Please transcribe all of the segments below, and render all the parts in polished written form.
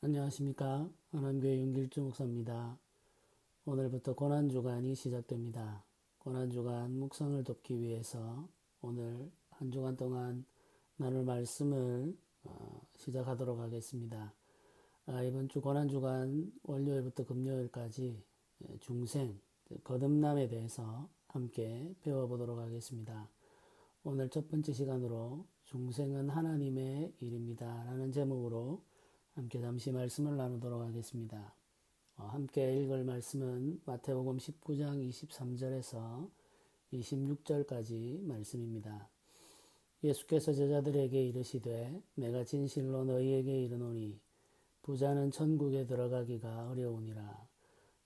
안녕하십니까. 하남교회 윤길주 목사입니다. 오늘부터 고난주간이 시작됩니다. 고난주간 묵상을 돕기 위해서 오늘 한 주간 동안 나눌 말씀을 시작하도록 하겠습니다. 이번 주 고난주간 월요일부터 금요일까지 중생, 거듭남에 대해서 함께 배워보도록 하겠습니다. 오늘 첫 번째 시간으로 중생은 하나님의 일입니다 라는 제목으로 함께 잠시 말씀을 나누도록 하겠습니다. 함께 읽을 말씀은 마태복음 19장 23절에서 26절까지 말씀입니다. 예수께서 제자들에게 이르시되 내가 진실로 너희에게 이르노니 부자는 천국에 들어가기가 어려우니라.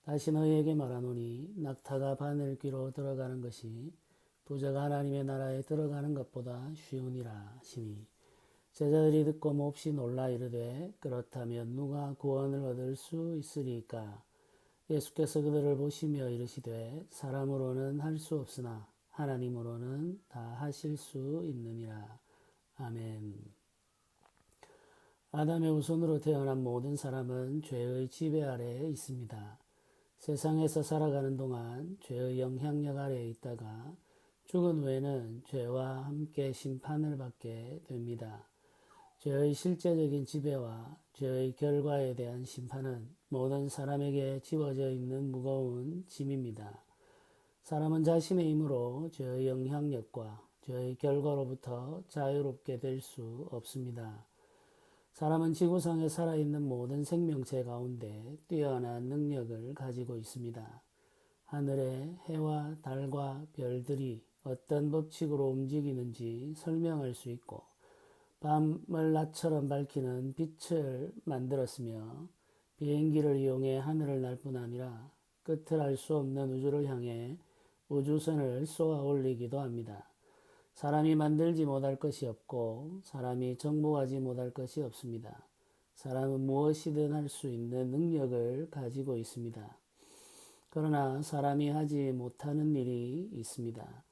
다시 너희에게 말하노니 낙타가 바늘 귀로 들어가는 것이 부자가 하나님의 나라에 들어가는 것보다 쉬우니라 하시니 제자들이 듣고 몹시 놀라 이르되 그렇다면 누가 구원을 얻을 수 있으리까? 예수께서 그들을 보시며 이르시되 사람으로는 할 수 없으나 하나님으로는 다 하실 수 있느니라. 아멘. 아담의 후손으로 태어난 모든 사람은 죄의 지배 아래에 있습니다. 세상에서 살아가는 동안 죄의 영향력 아래에 있다가 죽은 후에는 죄와 함께 심판을 받게 됩니다. 죄의 실제적인 지배와 죄의 결과에 대한 심판은 모든 사람에게 지워져 있는 무거운 짐입니다. 사람은 자신의 힘으로 죄의 영향력과 죄의 결과로부터 자유롭게 될 수 없습니다. 사람은 지구상에 살아있는 모든 생명체 가운데 뛰어난 능력을 가지고 있습니다. 하늘의 해와 달과 별들이 어떤 법칙으로 움직이는지 설명할 수 있고 밤을 낮처럼 밝히는 빛을 만들었으며 비행기를 이용해 하늘을 날 뿐 아니라 끝을 알 수 없는 우주를 향해 우주선을 쏘아 올리기도 합니다. 사람이 만들지 못할 것이 없고 사람이 정복하지 못할 것이 없습니다. 사람은 무엇이든 할 수 있는 능력을 가지고 있습니다. 그러나 사람이 하지 못하는 일이 있습니다.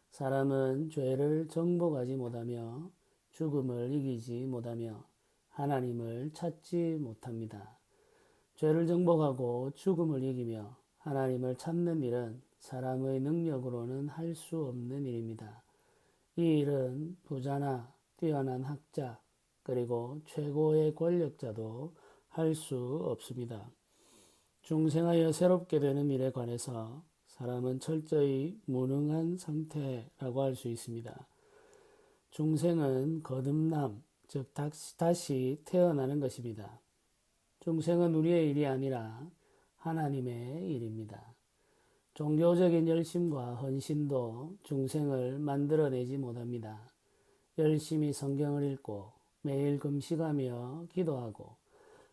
사람은 죄를 정복하지 못하며 죽음을 이기지 못하며 하나님을 찾지 못합니다. 죄를 정복하고 죽음을 이기며 하나님을 찾는 일은 사람의 능력으로는 할 수 없는 일입니다. 이 일은 부자나 뛰어난 학자 그리고 최고의 권력자도 할 수 없습니다. 중생하여 새롭게 되는 일에 관해서 사람은 철저히 무능한 상태라고 할 수 있습니다. 중생은 거듭남, 즉 다시 태어나는 것입니다. 중생은 우리의 일이 아니라 하나님의 일입니다. 종교적인 열심과 헌신도 중생을 만들어내지 못합니다. 열심히 성경을 읽고 매일 금식하며 기도하고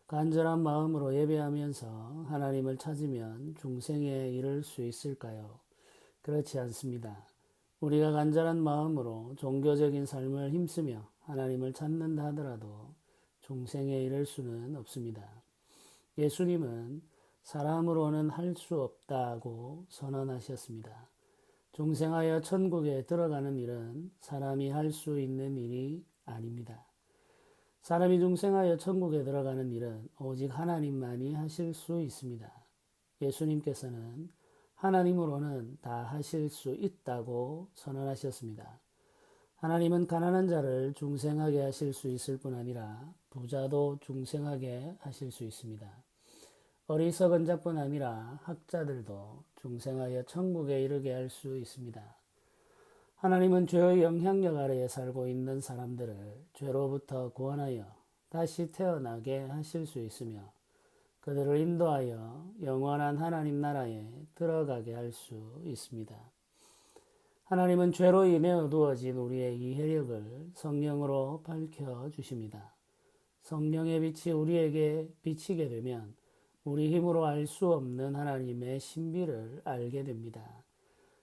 간절한 마음으로 예배하면서 하나님을 찾으면 중생에 이를 수 있을까요? 그렇지 않습니다. 우리가 간절한 마음으로 종교적인 삶을 힘쓰며 하나님을 찾는다 하더라도 중생에 이를 수는 없습니다. 예수님은 사람으로는 할 수 없다고 선언하셨습니다. 중생하여 천국에 들어가는 일은 사람이 할 수 있는 일이 아닙니다. 사람이 중생하여 천국에 들어가는 일은 오직 하나님만이 하실 수 있습니다. 예수님께서는 하나님으로는 다 하실 수 있다고 선언하셨습니다. 하나님은 가난한 자를 중생하게 하실 수 있을 뿐 아니라 부자도 중생하게 하실 수 있습니다. 어리석은 자뿐 아니라 학자들도 중생하여 천국에 이르게 할 수 있습니다. 하나님은 죄의 영향력 아래에 살고 있는 사람들을 죄로부터 구원하여 다시 태어나게 하실 수 있으며 그들을 인도하여 영원한 하나님 나라에 들어가게 할 수 있습니다. 하나님은 죄로 인해 어두워진 우리의 이해력을 성령으로 밝혀주십니다. 성령의 빛이 우리에게 비치게 되면 우리 힘으로 알 수 없는 하나님의 신비를 알게 됩니다.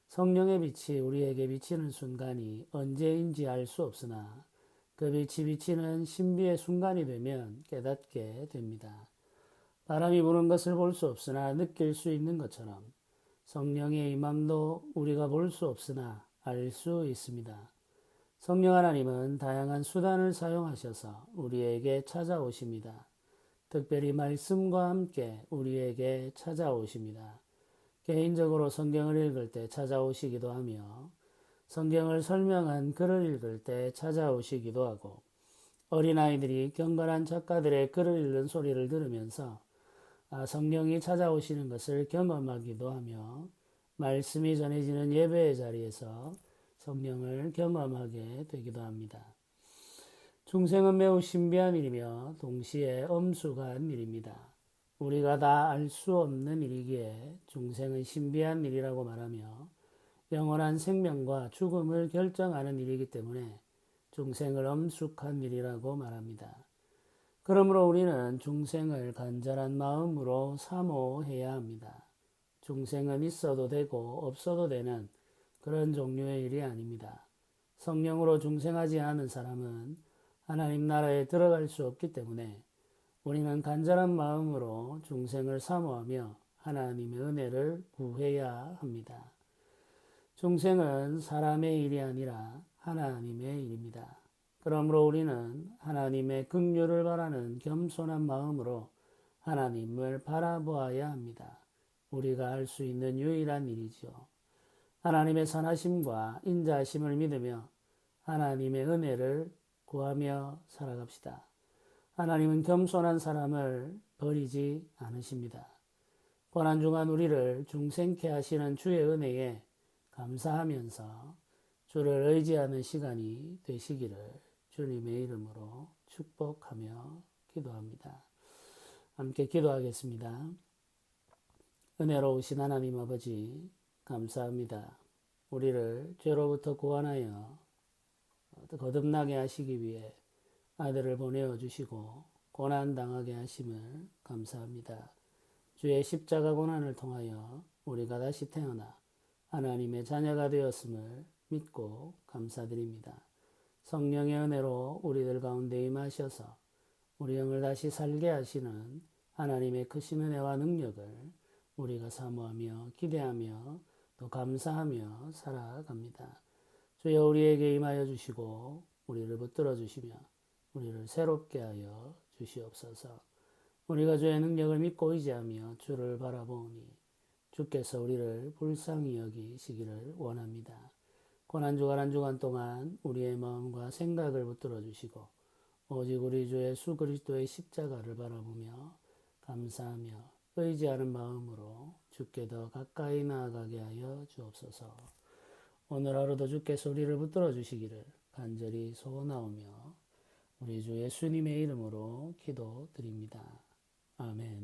성령의 빛이 우리에게 비치는 순간이 언제인지 알 수 없으나 그 빛이 비치는 신비의 순간이 되면 깨닫게 됩니다. 바람이 부는 것을 볼 수 없으나 느낄 수 있는 것처럼 성령의 임함도 우리가 볼 수 없으나 알 수 있습니다. 성령 하나님은 다양한 수단을 사용하셔서 우리에게 찾아오십니다. 특별히 말씀과 함께 우리에게 찾아오십니다. 개인적으로 성경을 읽을 때 찾아오시기도 하며 성경을 설명한 글을 읽을 때 찾아오시기도 하고 어린아이들이 경건한 작가들의 글을 읽는 소리를 들으면서 성령이 찾아오시는 것을 경험하기도 하며 말씀이 전해지는 예배의 자리에서 성령을 경험하게 되기도 합니다. 중생은 매우 신비한 일이며 동시에 엄숙한 일입니다. 우리가 다 알 수 없는 일이기에 중생은 신비한 일이라고 말하며 영원한 생명과 죽음을 결정하는 일이기 때문에 중생을 엄숙한 일이라고 말합니다. 그러므로 우리는 중생을 간절한 마음으로 사모해야 합니다. 중생은 있어도 되고 없어도 되는 그런 종류의 일이 아닙니다. 성령으로 중생하지 않은 사람은 하나님 나라에 들어갈 수 없기 때문에 우리는 간절한 마음으로 중생을 사모하며 하나님의 은혜를 구해야 합니다. 중생은 사람의 일이 아니라 하나님의 일입니다. 그러므로 우리는 하나님의 긍휼을 바라는 겸손한 마음으로 하나님을 바라보아야 합니다. 우리가 할 수 있는 유일한 일이죠. 하나님의 선하심과 인자하심을 믿으며 하나님의 은혜를 구하며 살아갑시다. 하나님은 겸손한 사람을 버리지 않으십니다. 고난중한 우리를 중생케 하시는 주의 은혜에 감사하면서 주를 의지하는 시간이 되시기를 주님의 이름으로 축복하며 기도합니다. 함께 기도하겠습니다. 은혜로우신 하나님 아버지 감사합니다. 우리를 죄로부터 구원하여 거듭나게 하시기 위해 아들을 보내어 주시고 고난당하게 하심을 감사합니다. 주의 십자가 고난을 통하여 우리가 다시 태어나 하나님의 자녀가 되었음을 믿고 감사드립니다. 성령의 은혜로 우리들 가운데 임하셔서 우리 영을 다시 살게 하시는 하나님의 크신 은혜와 능력을 우리가 사모하며 기대하며 또 감사하며 살아갑니다. 주여 우리에게 임하여 주시고 우리를 붙들어 주시며 우리를 새롭게 하여 주시옵소서. 우리가 주의 능력을 믿고 의지하며 주를 바라보니 주께서 우리를 불쌍히 여기시기를 원합니다. 고난주간 한 주간 동안 우리의 마음과 생각을 붙들어 주시고 오직 우리 주 예수 그리스도의 십자가를 바라보며 감사하며 의지하는 마음으로 주께 더 가까이 나아가게 하여 주옵소서. 오늘 하루도 주께서 우리를 붙들어 주시기를 간절히 소원하오며 우리 주 예수님의 이름으로 기도드립니다. 아멘.